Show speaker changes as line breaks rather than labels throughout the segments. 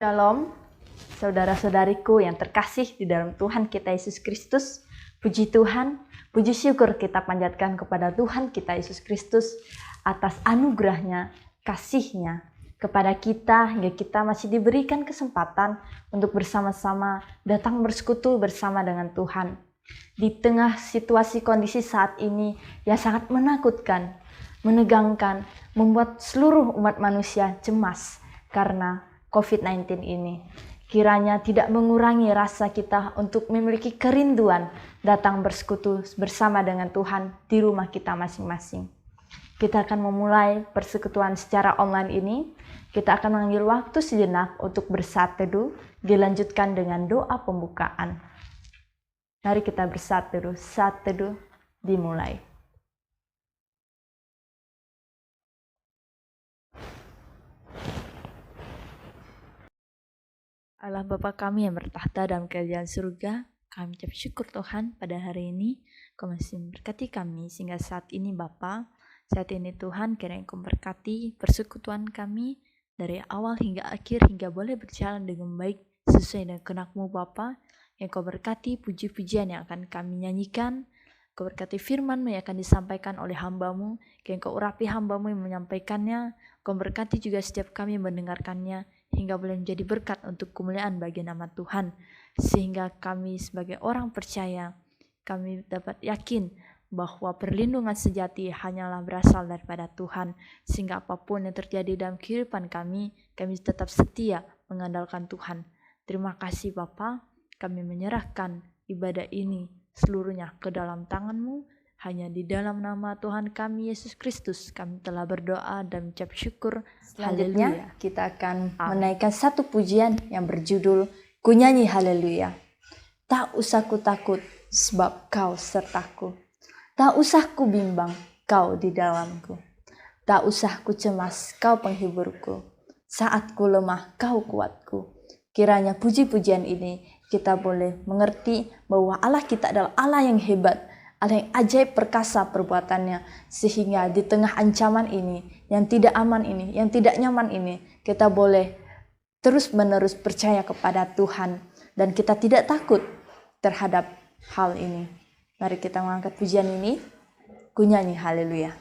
Shalom, saudara-saudariku yang terkasih di dalam Tuhan kita Yesus Kristus. Puji Tuhan, puji syukur kita panjatkan kepada Tuhan kita Yesus Kristus atas anugerahnya, kasihnya kepada kita hingga kita masih diberikan kesempatan untuk bersama-sama datang bersekutu bersama dengan Tuhan. Di tengah situasi kondisi saat ini yang sangat menakutkan, menegangkan, membuat seluruh umat manusia cemas karena COVID-19 ini. Kiranya tidak mengurangi rasa kita untuk memiliki kerinduan datang bersekutu bersama dengan Tuhan di rumah kita masing-masing. Kita akan memulai persekutuan secara online ini. Kita akan mengambil waktu sejenak untuk bersatu teduh, dilanjutkan dengan doa pembukaan. Mari kita bersatu teduh, saat teduh dimulai. Allah Bapa kami yang bertahta dalam kerajaan surga, kami ucap syukur Tuhan pada hari ini, Kau masih memberkati kami sehingga saat ini Bapa, saat ini Tuhan kiranya Kau berkati persekutuan kami dari awal hingga akhir hingga boleh berjalan dengan baik sesuai dengan kehendak-Mu Bapa, yang Kau berkati puji-pujian yang akan kami nyanyikan, Kau berkati firman-Mu yang akan disampaikan oleh hamba-Mu, yang Kau urapi hamba-Mu yang menyampaikannya, Kau berkati juga setiap kami yang mendengarkannya, hingga boleh menjadi berkat untuk kemuliaan bagi nama Tuhan. Sehingga kami sebagai orang percaya, kami dapat yakin bahwa perlindungan sejati hanyalah berasal daripada Tuhan. Sehingga apapun yang terjadi dalam kehidupan kami tetap setia mengandalkan Tuhan. Terima kasih Bapa, kami menyerahkan ibadah ini seluruhnya ke dalam tangan-Mu. Hanya di dalam nama Tuhan kami Yesus Kristus kami telah berdoa dan mengucap syukur. Selanjutnya kita akan menaikkan satu pujian yang berjudul Ku Nyanyi Haleluya. Tak usah ku takut sebab Kau sertaku. Tak usah ku bimbang Kau di dalamku. Tak usah ku cemas Kau penghiburku. Saat ku lemah Kau kuatku. Kiranya puji-pujian ini kita boleh mengerti bahwa Allah kita adalah Allah yang hebat, Allah yang ajaib perkasa perbuatannya, sehingga di tengah ancaman ini, yang tidak aman ini, yang tidak nyaman ini, kita boleh terus-menerus percaya kepada Tuhan, dan kita tidak takut terhadap hal ini. Mari kita mengangkat pujian ini, Ku Nyanyi Haleluya.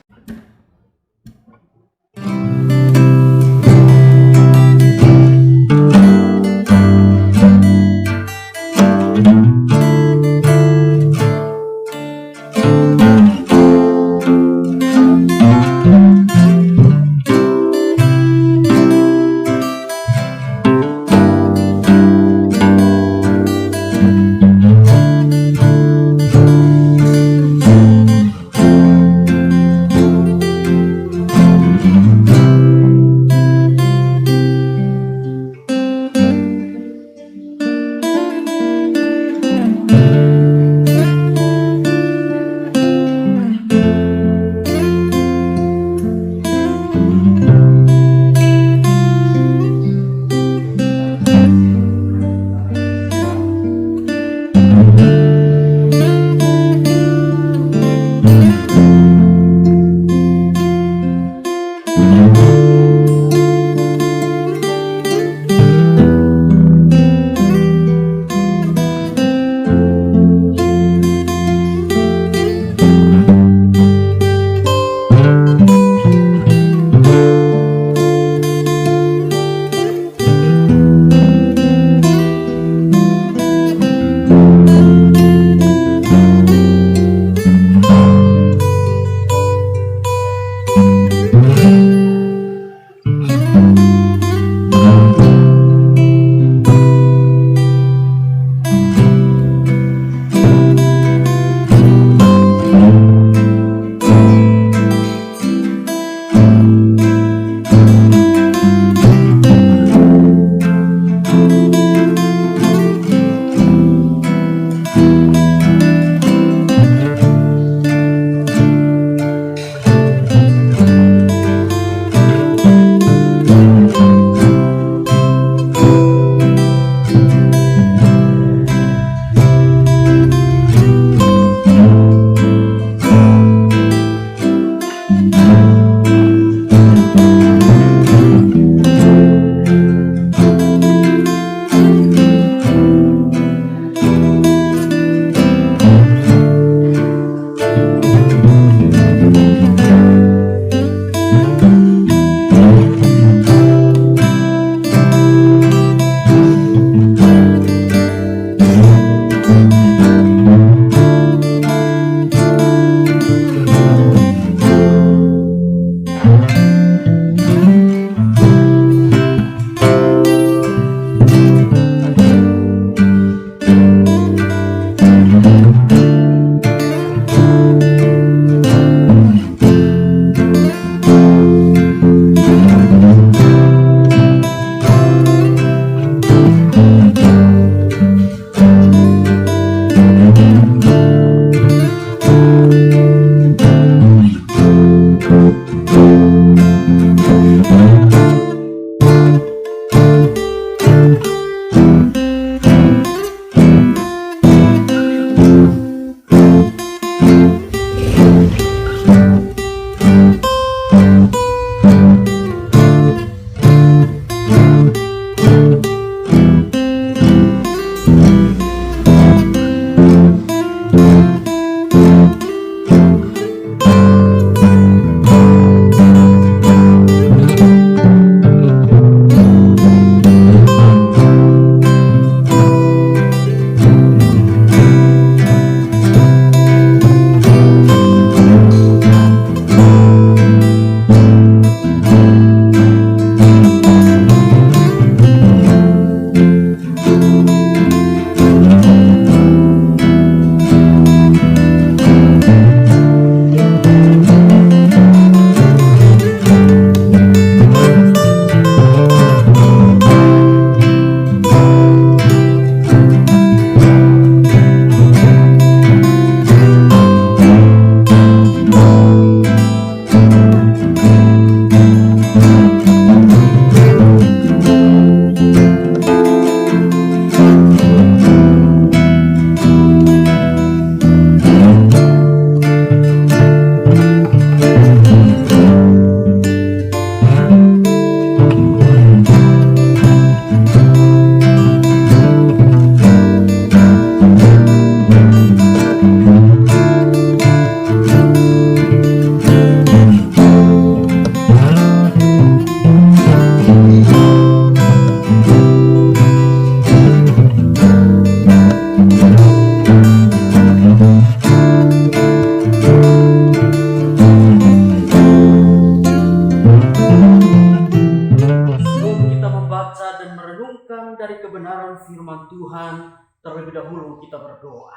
dari kebenaran firman Tuhan, terlebih dahulu kita berdoa.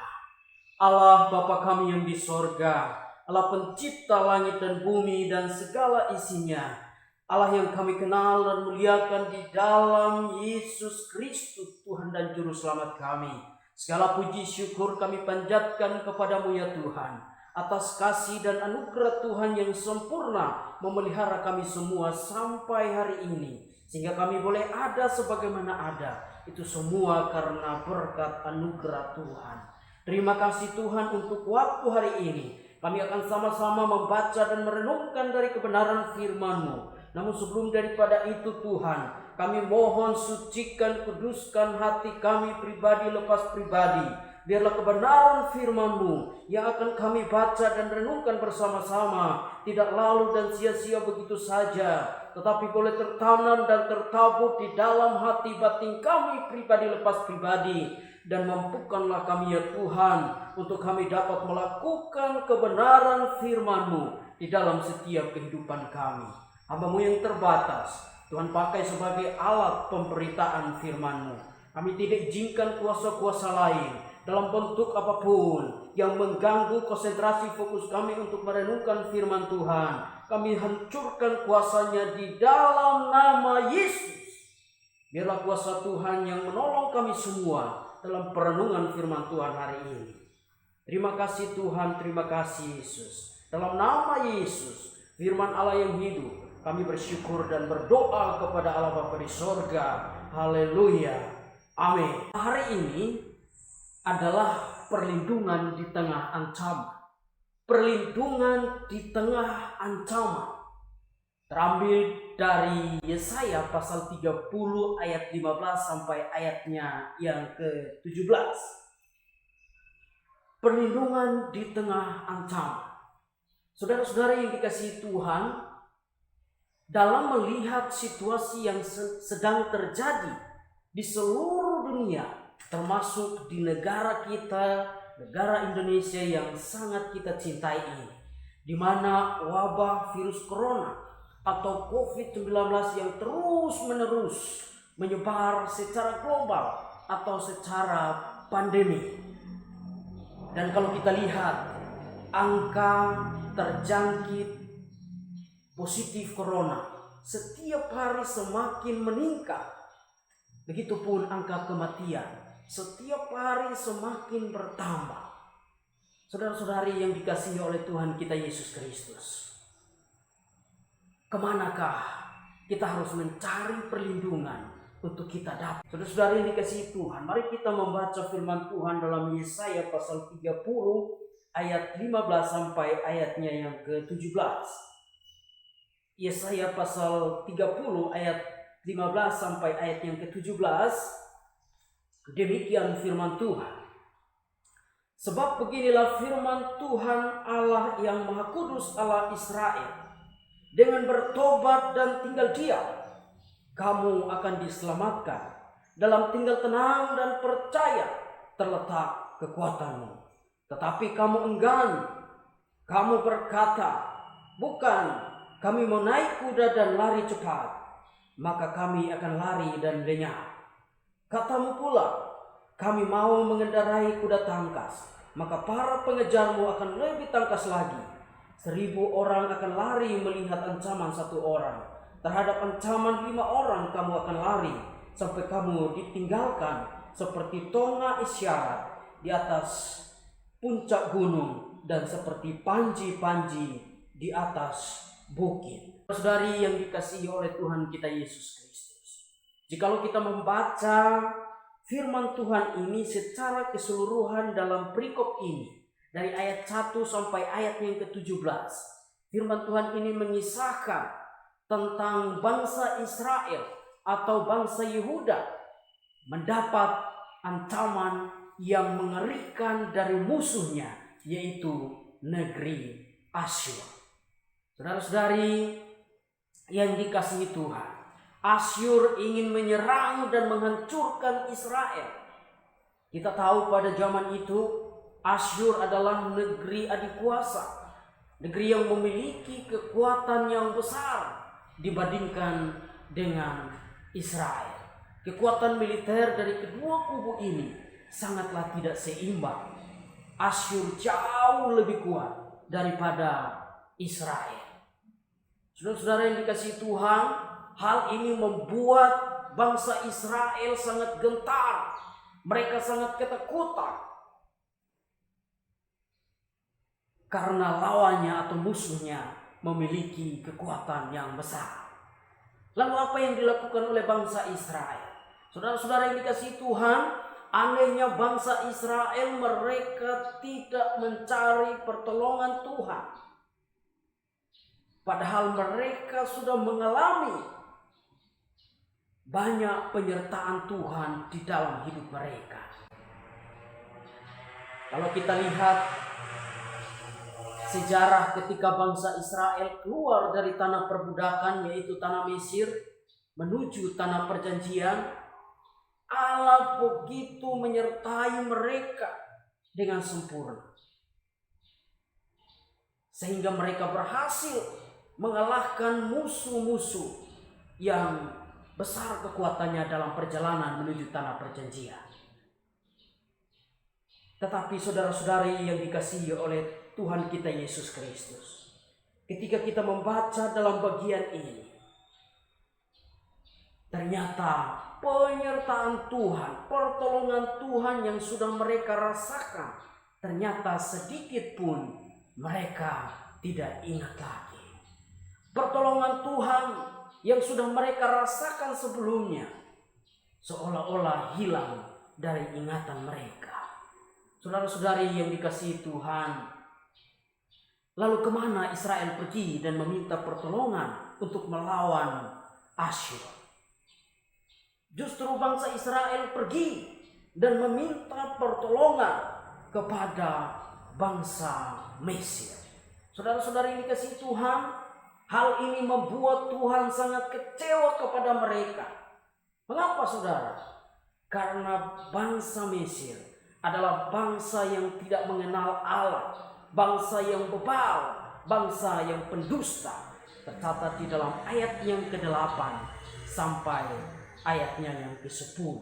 Allah Bapa kami yang di sorga, Allah pencipta langit dan bumi dan segala isinya, Allah yang kami kenal dan muliakan di dalam Yesus Kristus Tuhan dan Juru Selamat kami. Segala puji syukur kami panjatkan kepadamu ya Tuhan, atas kasih dan anugerah Tuhan yang sempurna memelihara kami semua sampai hari ini, sehingga kami boleh ada sebagaimana ada. Itu semua karena berkat anugerah Tuhan. Terima kasih Tuhan untuk waktu hari ini. Kami akan sama-sama membaca dan merenungkan dari kebenaran firman-Mu. Namun sebelum daripada itu Tuhan, kami mohon sucikan, kuduskan hati kami pribadi lepas pribadi. Biarlah kebenaran firman-Mu yang akan kami baca dan renungkan bersama-sama tidak lalu dan sia-sia begitu saja, tetapi boleh tertanam dan tertabur di dalam hati batin kami pribadi lepas pribadi. Dan mampukanlah kami ya Tuhan untuk kami dapat melakukan kebenaran firman-Mu di dalam setiap kehidupan kami. Hamba-Mu yang terbatas, Tuhan pakai sebagai alat pemberitaan firman-Mu. Kami tidak izinkan kuasa-kuasa lain dalam bentuk apapun yang mengganggu konsentrasi fokus kami untuk merenungkan firman Tuhan. Kami hancurkan kuasanya di dalam nama Yesus. Biarlah kuasa Tuhan yang menolong kami semua dalam perenungan firman Tuhan hari ini. Terima kasih Tuhan, terima kasih Yesus. Dalam nama Yesus, firman Allah yang hidup, kami bersyukur dan berdoa kepada Allah Bapa di sorga. Haleluya. Amin. Hari ini adalah perlindungan di tengah ancaman. Perlindungan di tengah ancaman. Terambil dari Yesaya pasal 30 ayat 15 sampai ayatnya yang ke-17. Perlindungan di tengah ancaman. Saudara-saudara yang dikasihi Tuhan, dalam melihat situasi yang sedang terjadi di seluruh dunia, termasuk di negara kita, negara Indonesia yang sangat kita cintai ini, di mana wabah virus corona atau COVID-19 yang terus-menerus menyebar secara global atau secara pandemi. Dan kalau kita lihat angka terjangkit positif corona setiap hari semakin meningkat. Begitupun angka kematian setiap hari semakin bertambah. Saudara-saudari yang dikasihi oleh Tuhan kita Yesus Kristus, kemanakah kita harus mencari perlindungan untuk kita dapat? Saudara-saudari yang dikasihi Tuhan, mari kita membaca firman Tuhan dalam Yesaya pasal 30 ayat 15 sampai ayatnya yang ke-17. Yesaya pasal 30 ayat 15 sampai ayat yang ke-17. Demikian firman Tuhan. Sebab beginilah firman Tuhan Allah yang Maha Kudus, Allah Israel. Dengan bertobat dan tinggal diam, kamu akan diselamatkan. Dalam tinggal tenang dan percaya terletak kekuatanmu. Tetapi kamu enggan. Kamu berkata, bukan, kami mau naik kuda dan lari cepat, maka kami akan lari dan lenyap. Katamu pula, kami mau mengendarai kuda tangkas, maka para pengejarmu akan lebih tangkas lagi. 1000 orang akan lari melihat ancaman 1 orang. Terhadap ancaman 5 orang kamu akan lari, sampai kamu ditinggalkan seperti tonga isyarat di atas puncak gunung dan seperti panji-panji di atas bukit. Saudari yang dikasihi oleh Tuhan kita Yesus Kristus, jikalau kita membaca firman Tuhan ini secara keseluruhan dalam perikop ini, dari ayat 1 sampai ayat yang ke-17, firman Tuhan ini mengisahkan tentang bangsa Israel atau bangsa Yehuda mendapat ancaman yang mengerikan dari musuhnya, yaitu negeri Asyur. Saudara-saudari yang dikasihi Tuhan, Asyur ingin menyerang dan menghancurkan Israel. Kita tahu pada zaman itu Asyur adalah negeri adikuasa, negeri yang memiliki kekuatan yang besar dibandingkan dengan Israel. Kekuatan militer dari kedua kubu ini sangatlah tidak seimbang. Asyur jauh lebih kuat daripada Israel. Saudara-saudara yang dikasihi Tuhan, hal ini membuat bangsa Israel sangat gentar. Mereka sangat ketakutan karena lawannya atau musuhnya memiliki kekuatan yang besar. Lalu apa yang dilakukan oleh bangsa Israel? Saudara-saudara yang dikasihi Tuhan, anehnya bangsa Israel, mereka tidak mencari pertolongan Tuhan. Padahal mereka sudah mengalami banyak penyertaan Tuhan di dalam hidup mereka. Kalau kita lihat sejarah ketika bangsa Israel keluar dari tanah perbudakan, yaitu tanah Mesir, menuju tanah perjanjian, Allah begitu menyertai mereka dengan sempurna. Sehingga mereka berhasil mengalahkan musuh-musuh yang besar kekuatannya dalam perjalanan menuju tanah perjanjian. Tetapi saudara-saudari yang dikasihi oleh Tuhan kita Yesus Kristus, ketika kita membaca dalam bagian ini, ternyata penyertaan Tuhan, pertolongan Tuhan yang sudah mereka rasakan, ternyata sedikit pun mereka tidak ingat lagi. Pertolongan Tuhan yang sudah mereka rasakan sebelumnya seolah-olah hilang dari ingatan mereka. Saudara-saudari yang dikasihi Tuhan, lalu kemana Israel pergi dan meminta pertolongan untuk melawan Asyur? Justru bangsa Israel pergi dan meminta pertolongan kepada bangsa Mesir. Saudara-saudari yang dikasihi Tuhan, hal ini membuat Tuhan sangat kecewa kepada mereka. Mengapa saudara? Karena bangsa Mesir adalah bangsa yang tidak mengenal Allah, bangsa yang bebal, bangsa yang pendusta. Tercatat di dalam ayat yang ke-8 sampai ayatnya yang ke-10.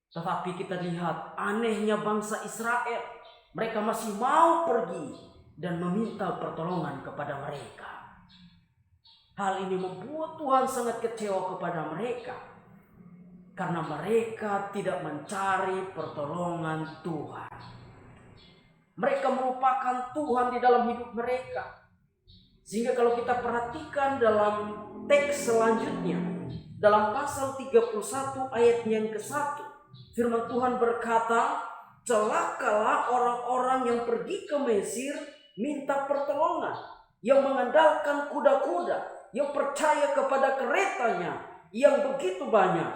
Tetapi kita lihat anehnya bangsa Israel, mereka masih mau pergi dan meminta pertolongan kepada mereka. Hal ini membuat Tuhan sangat kecewa kepada mereka, karena mereka tidak mencari pertolongan Tuhan. Mereka melupakan Tuhan di dalam hidup mereka. Sehingga kalau kita perhatikan dalam teks selanjutnya, dalam pasal 31 ayat yang ke-1, firman Tuhan berkata, celakalah orang-orang yang pergi ke Mesir minta pertolongan, yang mengandalkan kuda-kuda, yang percaya kepada keretanya yang begitu banyak,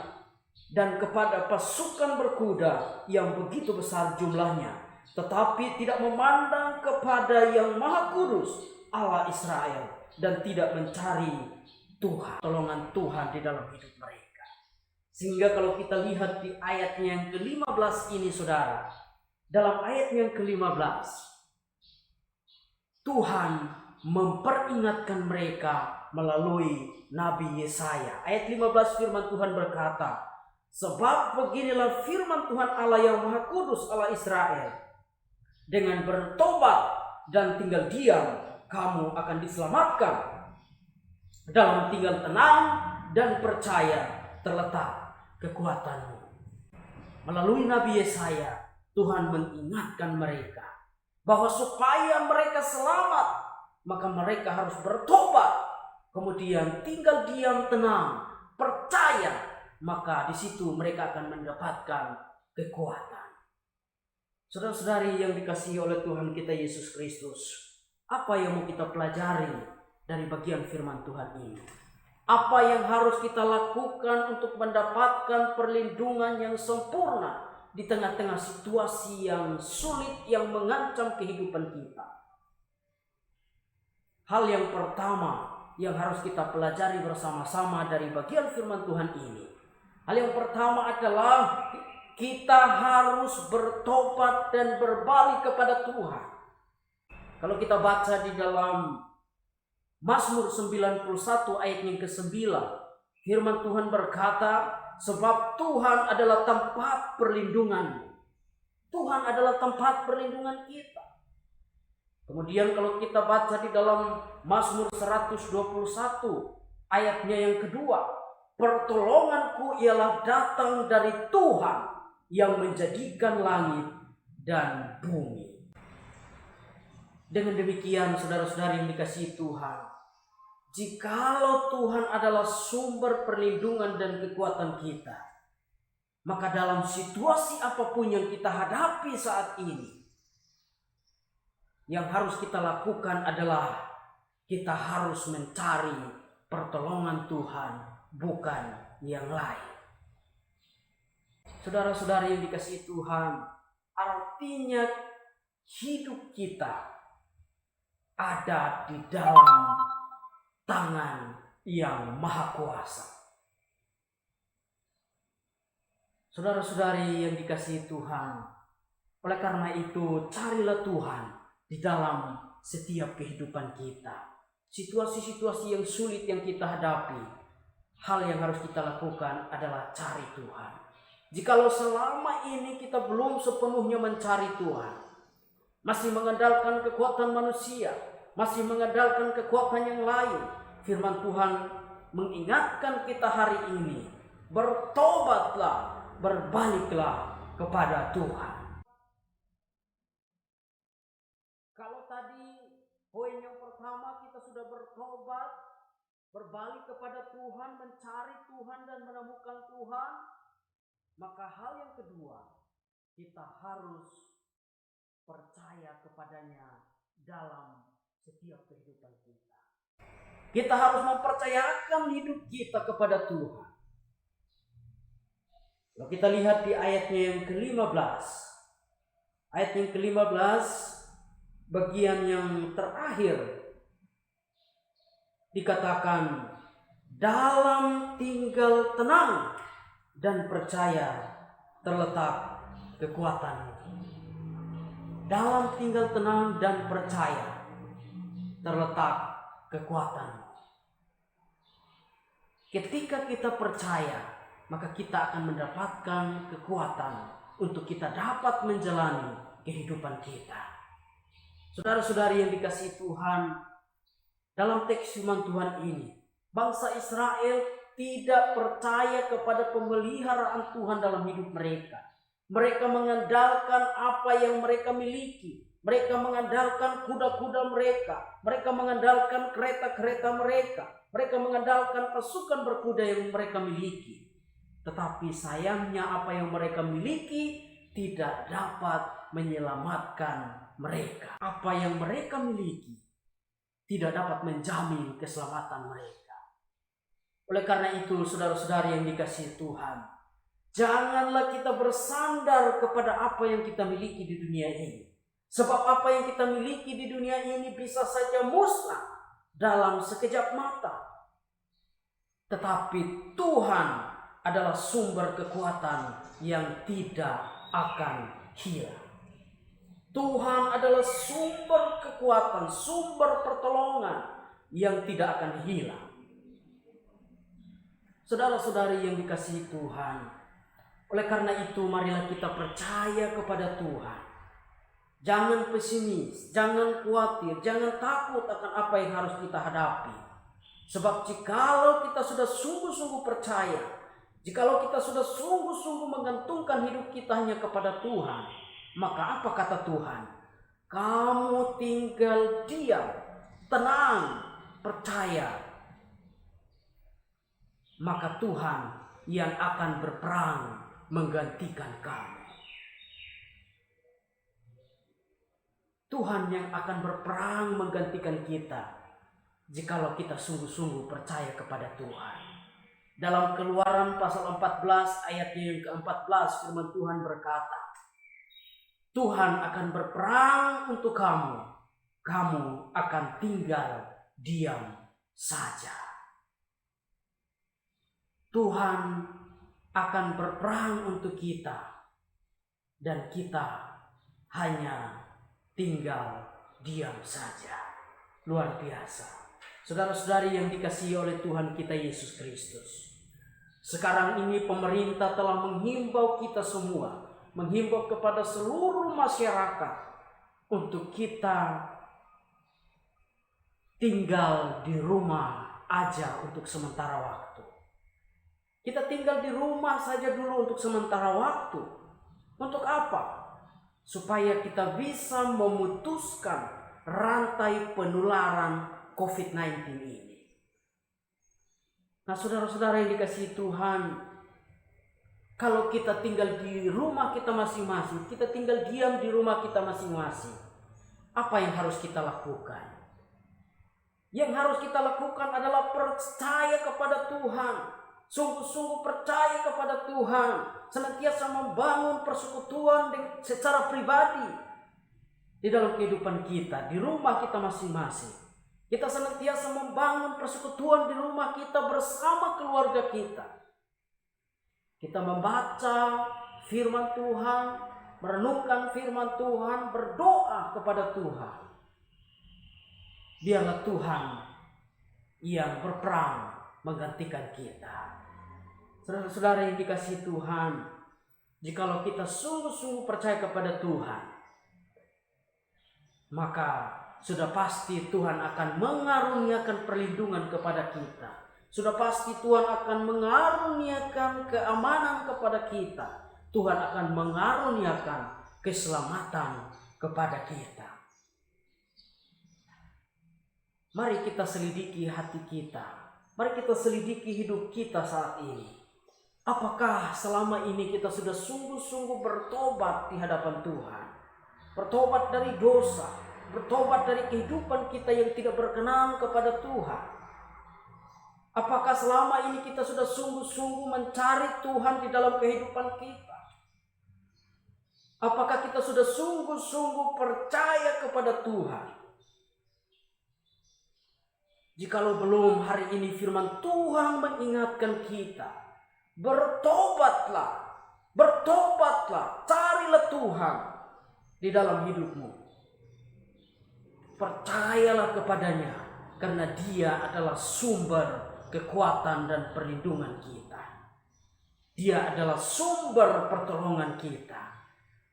dan kepada pasukan berkuda yang begitu besar jumlahnya, tetapi tidak memandang kepada yang Maha Kudus, Allah Israel, dan tidak mencari Tuhan, pertolongan Tuhan di dalam hidup mereka. Sehingga kalau kita lihat di ayat yang ke-15 ini saudara, dalam ayat yang ke-15, Tuhan memperingatkan mereka melalui Nabi Yesaya. Ayat 15 firman Tuhan berkata, sebab beginilah firman Tuhan Allah yang Maha Kudus, Allah Israel, dengan bertobat dan tinggal diam, kamu akan diselamatkan. Dalam tinggal tenang dan percaya terletak kekuatanmu. Melalui Nabi Yesaya, Tuhan mengingatkan mereka bahwa supaya mereka selamat, maka mereka harus bertobat, kemudian tinggal diam tenang, percaya, maka di situ mereka akan mendapatkan kekuatan. Saudara-saudari yang dikasihi oleh Tuhan kita Yesus Kristus, apa yang mau kita pelajari dari bagian firman Tuhan ini? Apa yang harus kita lakukan untuk mendapatkan perlindungan yang sempurna di tengah-tengah situasi yang sulit yang mengancam kehidupan kita? Hal yang pertama yang harus kita pelajari bersama-sama dari bagian firman Tuhan ini, hal yang pertama adalah kita harus bertobat dan berbalik kepada Tuhan. Kalau kita baca di dalam Mazmur 91 ayat yang ke-9, Firman Tuhan berkata, sebab Tuhan adalah tempat perlindunganmu. Tuhan adalah tempat perlindungan kita. Kemudian kalau kita baca di dalam Mazmur 121 ayatnya yang kedua, pertolonganku ialah datang dari Tuhan yang menjadikan langit dan bumi. Dengan demikian saudara-saudari yang dikasihi Tuhan, jikalau Tuhan adalah sumber perlindungan dan kekuatan kita, maka dalam situasi apapun yang kita hadapi saat ini, yang harus kita lakukan adalah kita harus mencari pertolongan Tuhan, bukan yang lain. Saudara-saudari yang dikasihi Tuhan, artinya hidup kita ada di dalam tangan yang maha kuasa. Saudara-saudari yang dikasihi Tuhan, oleh karena itu carilah Tuhan di dalam setiap kehidupan kita. Situasi-situasi yang sulit yang kita hadapi, hal yang harus kita lakukan adalah cari Tuhan. Jikalau selama ini kita belum sepenuhnya mencari Tuhan, masih mengandalkan kekuatan manusia, masih mengandalkan kekuatan yang lain, firman Tuhan mengingatkan kita hari ini, bertobatlah, berbaliklah kepada Tuhan. Kalau tadi poin yang pertama kita sudah bertobat, berbalik kepada Tuhan, mencari Tuhan dan menemukan Tuhan, maka hal yang kedua, kita harus percaya kepadanya dalam setiap kehidupan kita. Kita harus mempercayakan hidup kita kepada Tuhan. Kalau kita lihat di ayatnya yang ke-15. Ayat yang ke-15, bagian yang terakhir, dikatakan, dalam tinggal tenang dan percaya terletak kekuatan. Dalam tinggal tenang dan percaya terletak kekuatan. Ketika kita percaya, maka kita akan mendapatkan kekuatan untuk kita dapat menjalani kehidupan kita. Saudara-saudari yang dikasihi Tuhan, dalam teks firman Tuhan ini, bangsa Israel tidak percaya kepada pemeliharaan Tuhan dalam hidup mereka. Mereka mengandalkan apa yang mereka miliki. Mereka mengandalkan kuda-kuda mereka. Mereka mengandalkan kereta-kereta mereka. Mereka mengandalkan pasukan berkuda yang mereka miliki. Tetapi sayangnya apa yang mereka miliki tidak dapat menyelamatkan mereka. Apa yang mereka miliki tidak dapat menjamin keselamatan mereka. Oleh karena itu, saudara-saudari yang dikasihi Tuhan, janganlah kita bersandar kepada apa yang kita miliki di dunia ini. Sebab apa yang kita miliki di dunia ini bisa saja musnah dalam sekejap mata. Tetapi Tuhan adalah sumber kekuatan yang tidak akan hilang. Tuhan adalah sumber kekuatan, sumber pertolongan yang tidak akan hilang. Saudara-saudari yang dikasihi Tuhan, oleh karena itu marilah kita percaya kepada Tuhan. Jangan pesimis, jangan khawatir, jangan takut akan apa yang harus kita hadapi. Sebab jikalau kita sudah sungguh-sungguh percaya, jikalau kita sudah sungguh-sungguh menggantungkan hidup kita hanya kepada Tuhan, maka apa kata Tuhan? Kamu tinggal diam, tenang, percaya. Maka Tuhan yang akan berperang menggantikan kamu. Tuhan yang akan berperang menggantikan kita jikalau kita sungguh-sungguh percaya kepada Tuhan. Dalam Keluaran pasal 14 ayatnya yang ke-14 firman Tuhan berkata, Tuhan akan berperang untuk kamu, kamu akan tinggal diam saja. Tuhan akan berperang untuk kita dan kita hanya tinggal diam saja. Luar biasa. Saudara-saudari yang dikasihi oleh Tuhan kita Yesus Kristus, Sekarang ini pemerintah telah menghimbau kita semua, menghimbau kepada seluruh masyarakat untuk kita tinggal di rumah aja untuk sementara waktu. Kita tinggal di rumah saja dulu untuk sementara waktu. Untuk apa? Supaya kita bisa memutuskan rantai penularan COVID-19 ini. Nah, saudara-saudara yang dikasihi Tuhan, kalau kita tinggal di rumah kita masing-masing, kita tinggal diam di rumah kita masing-masing, apa yang harus kita lakukan? Yang harus kita lakukan adalah percaya kepada Tuhan, sungguh-sungguh percaya kepada Tuhan, senantiasa membangun persekutuan secara pribadi di dalam kehidupan kita, di rumah kita masing-masing. Kita senantiasa membangun persekutuan di rumah kita bersama keluarga kita. Kita membaca firman Tuhan, merenungkan firman Tuhan, berdoa kepada Tuhan. Biarlah Tuhan yang berperang menggantikan kita. Saudara-saudara yang dikasihi Tuhan, jikalau kita sungguh-sungguh percaya kepada Tuhan, maka sudah pasti Tuhan akan mengaruniakan perlindungan kepada kita. Sudah pasti Tuhan akan mengaruniakan keamanan kepada kita. Tuhan akan mengaruniakan keselamatan kepada kita. Mari kita selidiki hati kita. Mari kita selidiki hidup kita saat ini. Apakah selama ini kita sudah sungguh-sungguh bertobat di hadapan Tuhan? Bertobat dari dosa, bertobat dari kehidupan kita yang tidak berkenan kepada Tuhan. Apakah selama ini kita sudah sungguh-sungguh mencari Tuhan di dalam kehidupan kita? Apakah kita sudah sungguh-sungguh percaya kepada Tuhan? Jikalau belum, hari ini firman Tuhan mengingatkan kita, bertobatlah, bertobatlah, carilah Tuhan di dalam hidupmu. Percayalah kepadanya, karena Dia adalah sumber kekuatan dan perlindungan kita. Dia adalah sumber pertolongan kita.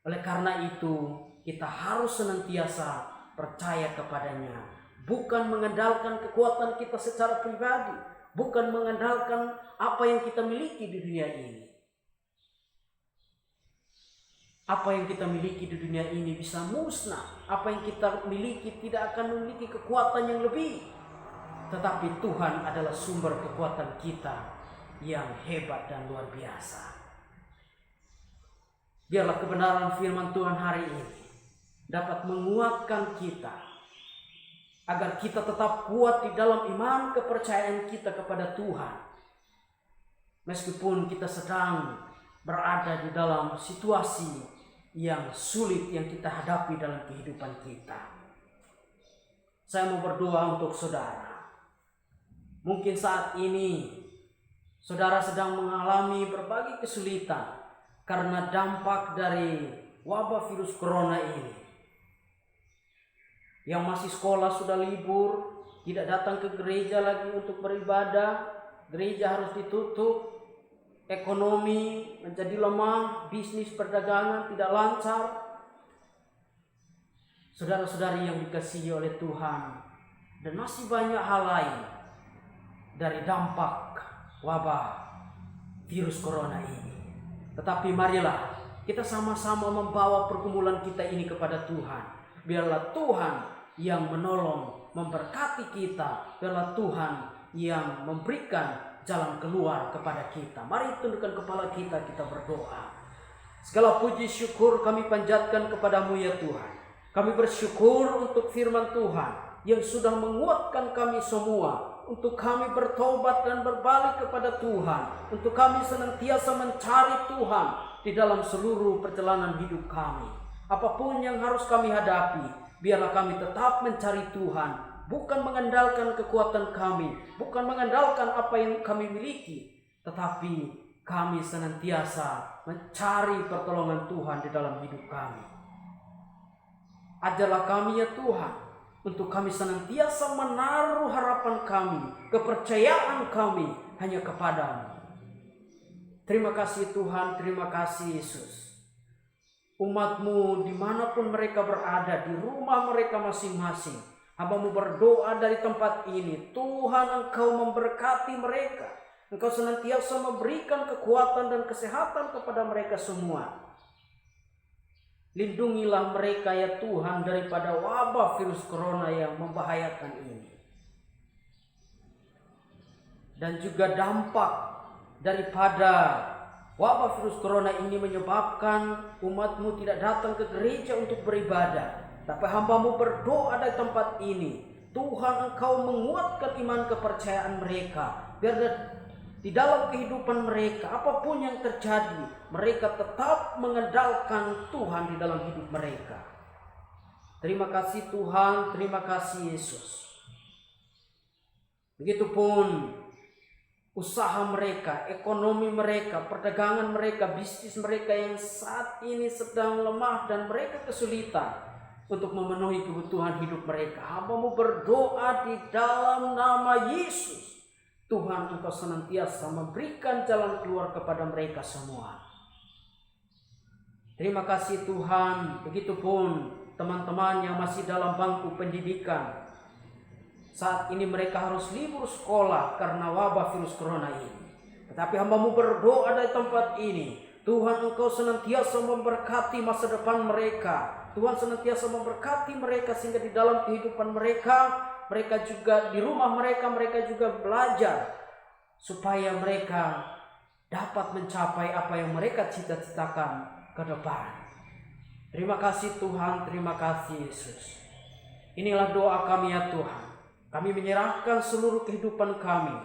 Oleh karena itu, kita harus senantiasa percaya kepadanya. Bukan mengandalkan kekuatan kita secara pribadi. Bukan mengandalkan apa yang kita miliki di dunia ini. Apa yang kita miliki di dunia ini bisa musnah. Apa yang kita miliki tidak akan memiliki kekuatan yang lebih. Tetapi Tuhan adalah sumber kekuatan kita yang hebat dan luar biasa. Biarlah kebenaran firman Tuhan hari ini dapat menguatkan kita, agar kita tetap kuat di dalam iman kepercayaan kita kepada Tuhan. Meskipun kita sedang berada di dalam situasi yang sulit yang kita hadapi dalam kehidupan kita. Saya mau berdoa untuk saudara. Mungkin saat ini saudara sedang mengalami berbagai kesulitan karena dampak dari wabah virus corona ini. Yang masih sekolah sudah libur, tidak datang ke gereja lagi untuk beribadah, gereja harus ditutup. Ekonomi menjadi lemah, bisnis perdagangan tidak lancar. Saudara-saudari yang dikasihi oleh Tuhan, dan masih banyak hal lain dari dampak wabah virus corona ini. Tetapi marilah kita sama-sama membawa pergumulan kita ini kepada Tuhan. Biarlah Tuhan yang menolong, memberkati kita. Biarlah Tuhan yang memberikan jalan keluar kepada kita. Mari tundukkan kepala kita, kita berdoa. Segala puji syukur kami panjatkan kepadamu ya Tuhan. Kami bersyukur untuk firman Tuhan yang sudah menguatkan kami semua, untuk kami bertobat dan berbalik kepada Tuhan, untuk kami senantiasa mencari Tuhan di dalam seluruh perjalanan hidup kami. Apapun yang harus kami hadapi, biarlah kami tetap mencari Tuhan, bukan mengandalkan kekuatan kami, bukan mengandalkan apa yang kami miliki, tetapi kami senantiasa mencari pertolongan Tuhan di dalam hidup kami. Ajarlah kami ya Tuhan, untuk kami senantiasa menaruh harapan kami, kepercayaan kami hanya kepadamu. Terima kasih Tuhan, terima kasih Yesus. Umat-Mu dimanapun mereka berada, di rumah mereka masing-masing, Hamba-Mu berdoa dari tempat ini, Tuhan Engkau memberkati mereka. Engkau senantiasa memberikan kekuatan dan kesehatan kepada mereka semua. Lindungilah mereka ya Tuhan daripada wabah virus corona yang membahayakan ini. Dan juga dampak daripada wabah virus corona ini menyebabkan umat-Mu tidak datang ke gereja untuk beribadah. Tapi hamba-Mu berdoa dari tempat ini, Tuhan Engkau menguatkan iman kepercayaan mereka. Biar di dalam kehidupan mereka, apapun yang terjadi, mereka tetap mengandalkan Tuhan di dalam hidup mereka. Terima kasih Tuhan, terima kasih Yesus. Begitupun usaha mereka, ekonomi mereka, perdagangan mereka, bisnis mereka yang saat ini sedang lemah dan mereka kesulitan untuk memenuhi kebutuhan hidup mereka. Hamba-Mu berdoa di dalam nama Yesus. Tuhan Engkau senantiasa memberikan jalan keluar kepada mereka semua. Terima kasih Tuhan. Begitupun teman-teman yang masih dalam bangku pendidikan. Saat ini mereka harus libur sekolah karena wabah virus corona ini. Tetapi hamba-Mu berdoa dari tempat ini, Tuhan Engkau senantiasa memberkati masa depan mereka. Tuhan senantiasa memberkati mereka sehingga di dalam kehidupan mereka juga di rumah mereka juga belajar supaya mereka dapat mencapai apa yang mereka cita-citakan ke depan. Terima kasih Tuhan, terima kasih Yesus. Inilah doa kami ya Tuhan. Kami menyerahkan seluruh kehidupan kami,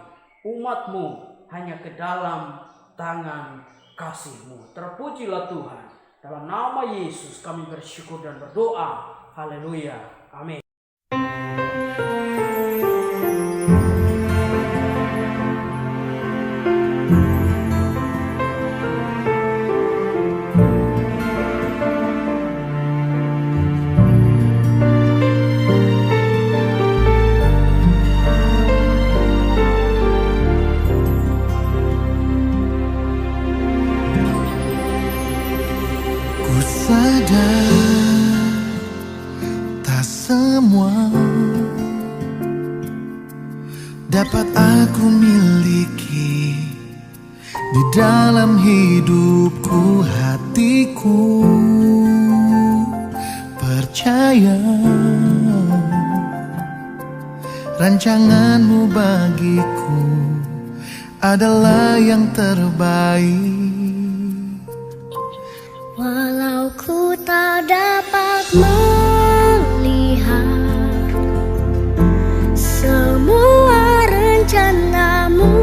umat-Mu, hanya ke dalam tangan kasih-Mu. Terpujilah Tuhan. Dalam nama Yesus kami bersyukur dan berdoa. Haleluya. Amin.
Tak semua dapat aku miliki di dalam hidupku, hatiku percaya rancangan-Mu bagiku adalah yang terbaik.
Walau ku tak dapat melihat semua rencana-Mu,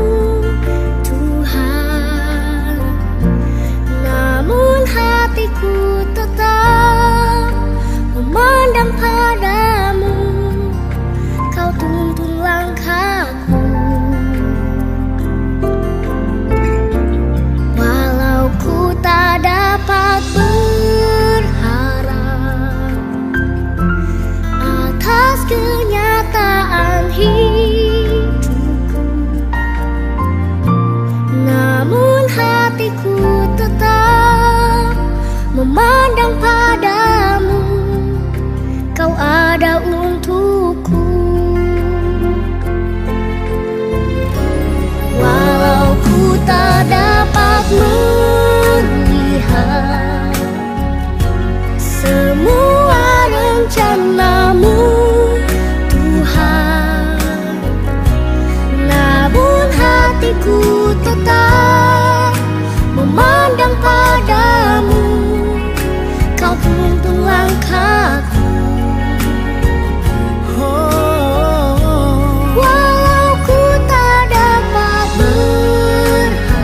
Tuhan, namun hatiku tetap memandang padamu. Kau tuntun langkahku. Walau ku tak dapat berharap atas kenyataan hidupku, namun hatiku tetap memandang padamu. Kau ada untukku. Walau ku tak dapat melihat semua rencana-Mu, Tuhan, namun hatiku tetap memandang padamu. Kau tuntun langkahku. Walau ku tak dapat berharap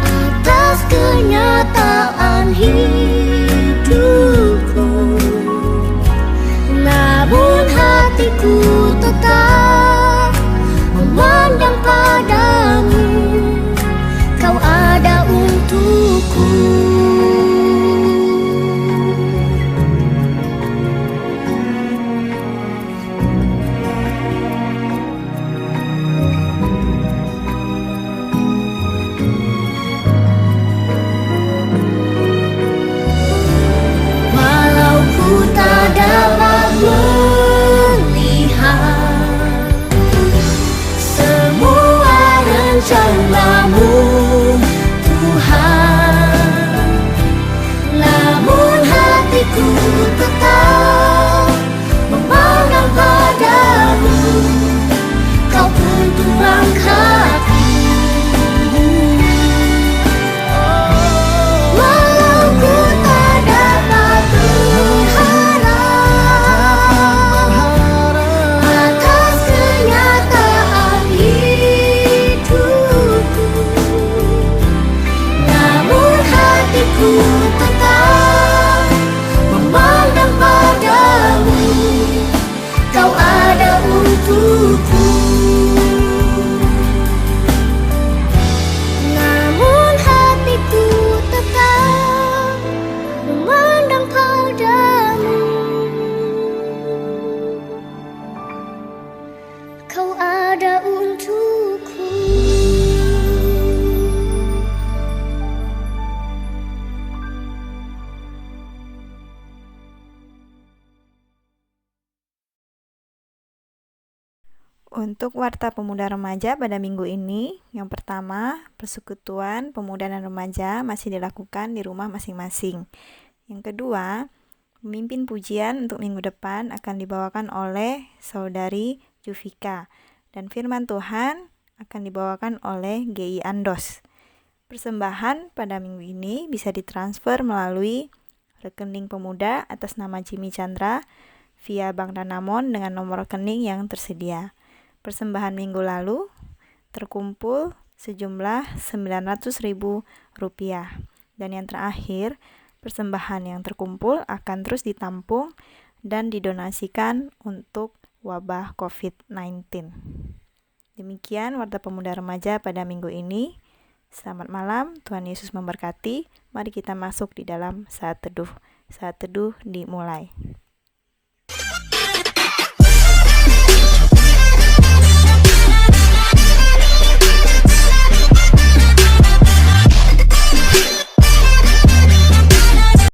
atas kenyataan hidupku, namun hatiku tetap memandang padamu. Kau ada untukku. hatiku tetap memandang padamu, Kau ada untukku. Namun hatiku tetap memandang padamu, Kau ada untukku.
Untuk Warta Pemuda Remaja pada minggu ini, yang pertama, persekutuan pemuda dan remaja masih dilakukan di rumah masing-masing. Yang kedua, pemimpin pujian untuk minggu depan akan dibawakan oleh Saudari Juvika, dan firman Tuhan akan dibawakan oleh GI Andos. Persembahan pada minggu ini bisa ditransfer melalui rekening pemuda atas nama Jimmy Chandra via Bank Danamon dengan nomor rekening yang tersedia. Persembahan minggu lalu terkumpul sejumlah Rp900.000. Dan yang terakhir, persembahan yang terkumpul akan terus ditampung dan didonasikan untuk wabah COVID-19. Demikian Warta Pemuda Remaja pada minggu ini. Selamat malam, Tuhan Yesus memberkati. Mari kita masuk di dalam saat teduh. Saat teduh dimulai.